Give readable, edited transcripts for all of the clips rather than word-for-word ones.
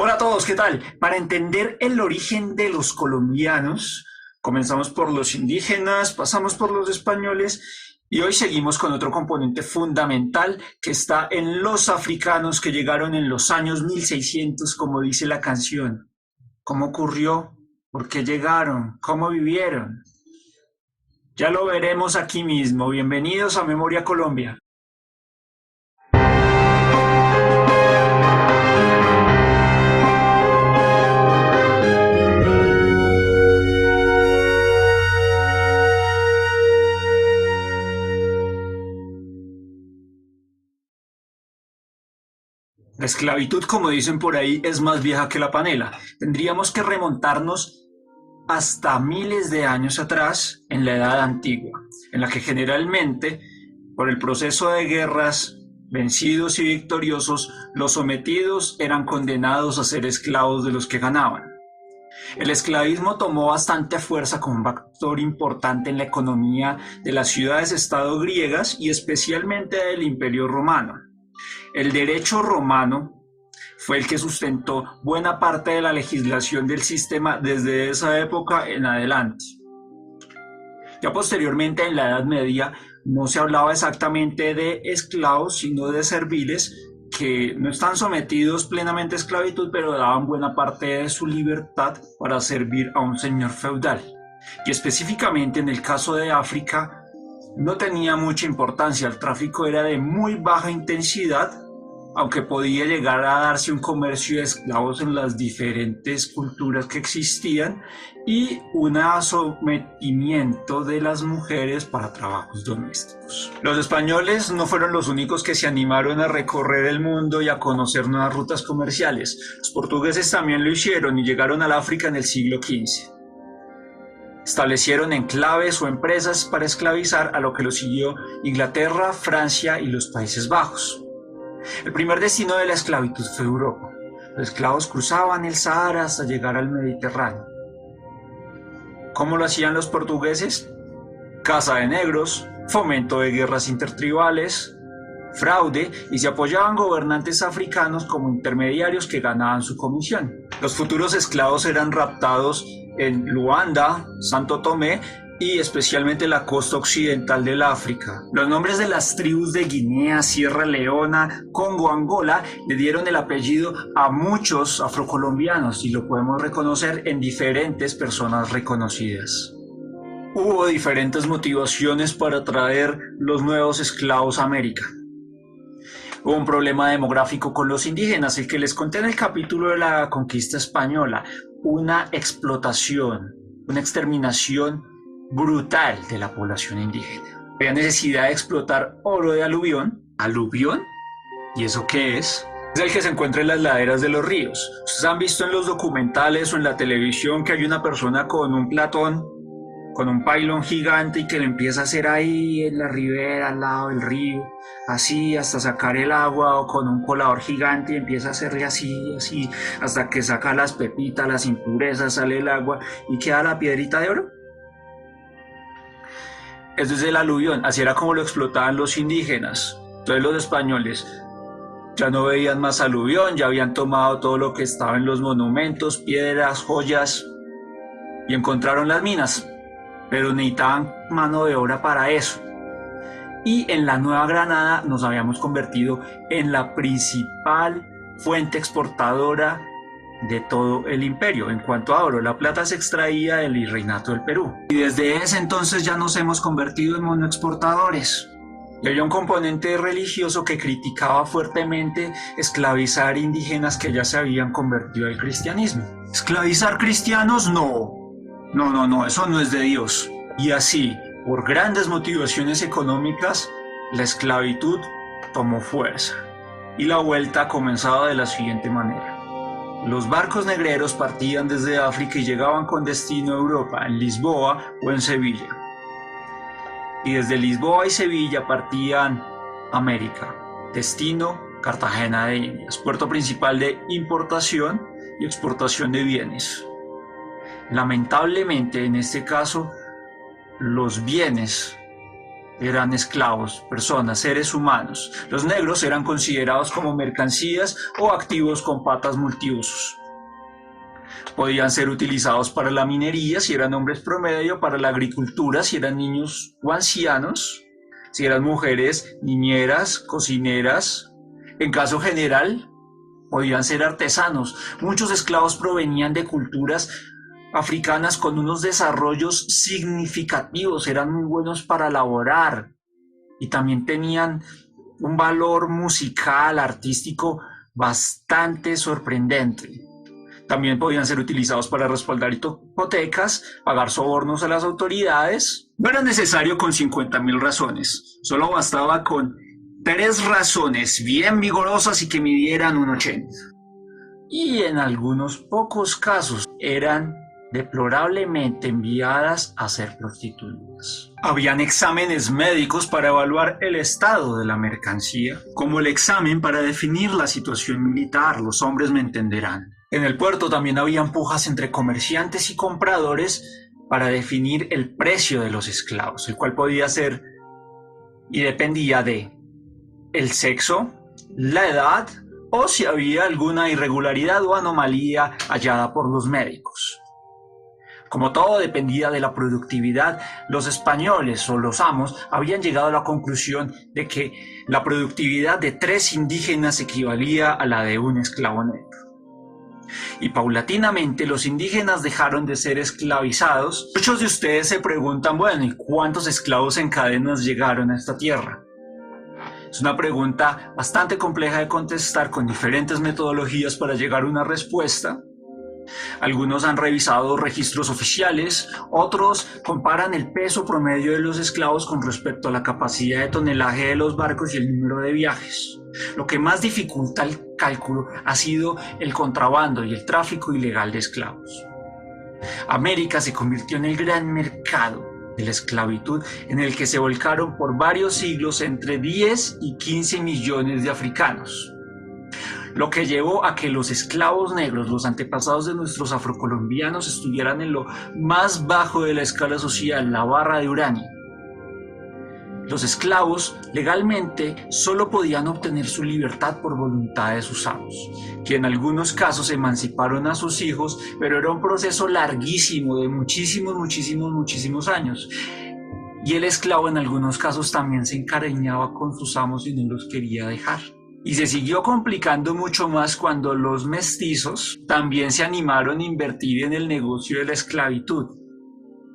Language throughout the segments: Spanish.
Hola a todos, ¿qué tal? Para entender el origen de los colombianos, comenzamos por los indígenas, pasamos por los españoles y hoy seguimos con otro componente fundamental que está en los africanos que llegaron en los años 1600, como dice la canción. ¿Cómo ocurrió? ¿Por qué llegaron? ¿Cómo vivieron? Ya lo veremos aquí mismo. Bienvenidos a Memoria Colombia. La esclavitud, como dicen por ahí, es más vieja que la panela. Tendríamos que remontarnos hasta miles de años atrás, en la Edad Antigua, en la que generalmente, por el proceso de guerras, vencidos y victoriosos, los sometidos eran condenados a ser esclavos de los que ganaban. El esclavismo tomó bastante fuerza como un factor importante en la economía de las ciudades-estado griegas y especialmente del Imperio Romano. El derecho romano fue el que sustentó buena parte de la legislación del sistema desde esa época en adelante. Ya posteriormente, en la Edad Media, no se hablaba exactamente de esclavos, sino de serviles que no están sometidos plenamente a esclavitud, pero daban buena parte de su libertad para servir a un señor feudal. Y específicamente en el caso de África, no tenía mucha importancia, el tráfico era de muy baja intensidad, aunque podía llegar a darse un comercio de esclavos en las diferentes culturas que existían y un sometimiento de las mujeres para trabajos domésticos. Los españoles no fueron los únicos que se animaron a recorrer el mundo y a conocer nuevas rutas comerciales. Los portugueses también lo hicieron y llegaron al África en el siglo XV. Establecieron enclaves o empresas para esclavizar, a lo que lo siguió Inglaterra, Francia y los Países Bajos. El primer destino de la esclavitud fue Europa. Los esclavos cruzaban el Sahara hasta llegar al Mediterráneo. ¿Cómo lo hacían los portugueses? Caza de negros, fomento de guerras intertribales, fraude, y se apoyaban gobernantes africanos como intermediarios que ganaban su comisión. Los futuros esclavos eran raptados en Luanda, Santo Tomé y especialmente la costa occidental del África. Los nombres de las tribus de Guinea, Sierra Leona, Congo, Angola le dieron el apellido a muchos afrocolombianos y lo podemos reconocer en diferentes personas reconocidas. Hubo diferentes motivaciones para traer los nuevos esclavos a América. Hubo un problema demográfico con los indígenas, el que les conté en el capítulo de la conquista española, una explotación, una exterminación brutal de la población indígena. Había necesidad de explotar oro de aluvión. ¿Aluvión? ¿Y eso qué es? Es el que se encuentra en las laderas de los ríos. Ustedes han visto en los documentales o en la televisión que hay una persona con un platón, con un pailón gigante y que le empieza a hacer ahí en la ribera, al lado del río, así hasta sacar el agua, o con un colador gigante y empieza a hacerle así, así, hasta que saca las pepitas, las impurezas, sale el agua y queda la piedrita de oro. Eso es el aluvión, así era como lo explotaban los indígenas. Entonces los españoles ya no veían más aluvión, ya habían tomado todo lo que estaba en los monumentos, piedras, joyas, y encontraron las minas, pero necesitaban mano de obra para eso. Y en la Nueva Granada nos habíamos convertido en la principal fuente exportadora de todo el imperio. En cuanto a oro, la plata se extraía del virreinato del Perú. Y desde ese entonces ya nos hemos convertido en monoexportadores. Y había un componente religioso que criticaba fuertemente esclavizar indígenas que ya se habían convertido al cristianismo. ¿Esclavizar cristianos? No. No, eso no es de Dios. Y así, por grandes motivaciones económicas, la esclavitud tomó fuerza. Y la vuelta comenzaba de la siguiente manera. Los barcos negreros partían desde África y llegaban con destino a Europa, en Lisboa o en Sevilla. Y desde Lisboa y Sevilla partían a América, destino Cartagena de Indias, puerto principal de importación y exportación de bienes. Lamentablemente, en este caso, los bienes eran esclavos, personas, seres humanos. Los negros eran considerados como mercancías o activos con patas multiusos. Podían ser utilizados para la minería si eran hombres promedio, para la agricultura si eran niños o ancianos, si eran mujeres, niñeras, cocineras. En caso general, podían ser artesanos. Muchos esclavos provenían de culturas africanas con unos desarrollos significativos, eran muy buenos para laborar y también tenían un valor musical, artístico bastante sorprendente. También podían ser utilizados para respaldar hipotecas, pagar sobornos a las autoridades. No era necesario con 50.000 razones, solo bastaba con 3 razones bien vigorosas y que midieran un 80. Y en algunos pocos casos eran deplorablemente enviadas a ser prostituidas. Habían exámenes médicos para evaluar el estado de la mercancía, como el examen para definir la situación militar, los hombres me entenderán. En el puerto también habían pujas entre comerciantes y compradores para definir el precio de los esclavos, el cual podía ser y dependía de el sexo, la edad o si había alguna irregularidad o anomalía hallada por los médicos. Como todo dependía de la productividad, los españoles o los amos habían llegado a la conclusión de que la productividad de 3 indígenas equivalía a la de un esclavo negro. Y paulatinamente los indígenas dejaron de ser esclavizados. Muchos de ustedes se preguntan, bueno, ¿y cuántos esclavos en cadenas llegaron a esta tierra? Es una pregunta bastante compleja de contestar con diferentes metodologías para llegar a una respuesta. Algunos han revisado registros oficiales, otros comparan el peso promedio de los esclavos con respecto a la capacidad de tonelaje de los barcos y el número de viajes. Lo que más dificulta el cálculo ha sido el contrabando y el tráfico ilegal de esclavos. América se convirtió en el gran mercado de la esclavitud en el que se volcaron por varios siglos entre 10 y 15 millones de africanos. Lo que llevó a que los esclavos negros, los antepasados de nuestros afrocolombianos, estuvieran en lo más bajo de la escala social, la barra de Urania. Los esclavos legalmente solo podían obtener su libertad por voluntad de sus amos, que en algunos casos emanciparon a sus hijos, pero era un proceso larguísimo de muchísimos años. Y el esclavo en algunos casos también se encariñaba con sus amos y no los quería dejar. Y se siguió complicando mucho más cuando los mestizos también se animaron a invertir en el negocio de la esclavitud,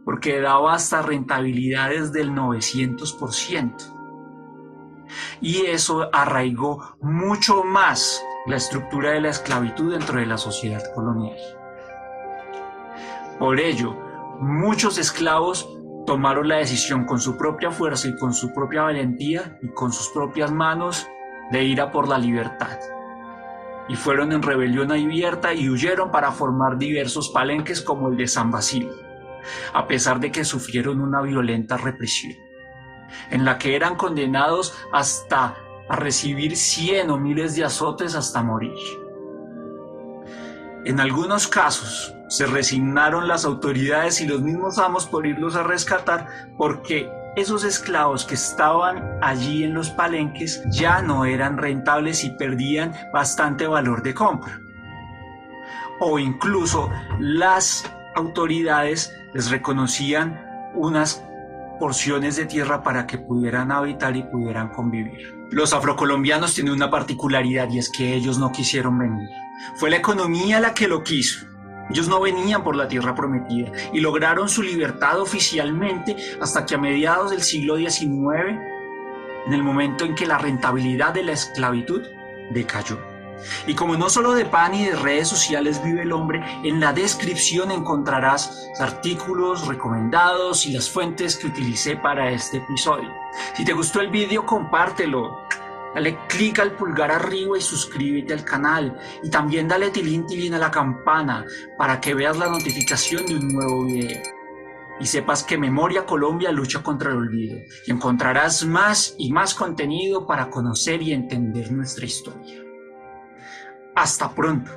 porque daba hasta rentabilidades del 900%. Y eso arraigó mucho más la estructura de la esclavitud dentro de la sociedad colonial. Por ello, muchos esclavos tomaron la decisión con su propia fuerza y con su propia valentía y con sus propias manos de ir a por la libertad. Y fueron en rebelión abierta y huyeron para formar diversos palenques como el de San Basilio, a pesar de que sufrieron una violenta represión, en la que eran condenados hasta a recibir 100 o miles de azotes hasta morir. En algunos casos se resignaron las autoridades y los mismos amos por irlos a rescatar, porque esos esclavos que estaban allí en los palenques ya no eran rentables y perdían bastante valor de compra. O incluso las autoridades les reconocían unas porciones de tierra para que pudieran habitar y pudieran convivir. Los afrocolombianos tienen una particularidad y es que ellos no quisieron venir. Fue la economía la que lo quiso. Ellos no venían por la tierra prometida y lograron su libertad oficialmente hasta que a mediados del siglo XIX, en el momento en que la rentabilidad de la esclavitud decayó. Y como no solo de pan y de redes sociales vive el hombre, en la descripción encontrarás artículos recomendados y las fuentes que utilicé para este episodio. Si te gustó el video, compártelo. Dale clic al pulgar arriba y suscríbete al canal. Y también dale tilín a la campana para que veas la notificación de un nuevo video. Y sepas que Memoria Colombia lucha contra el olvido. Y encontrarás más y más contenido para conocer y entender nuestra historia. Hasta pronto.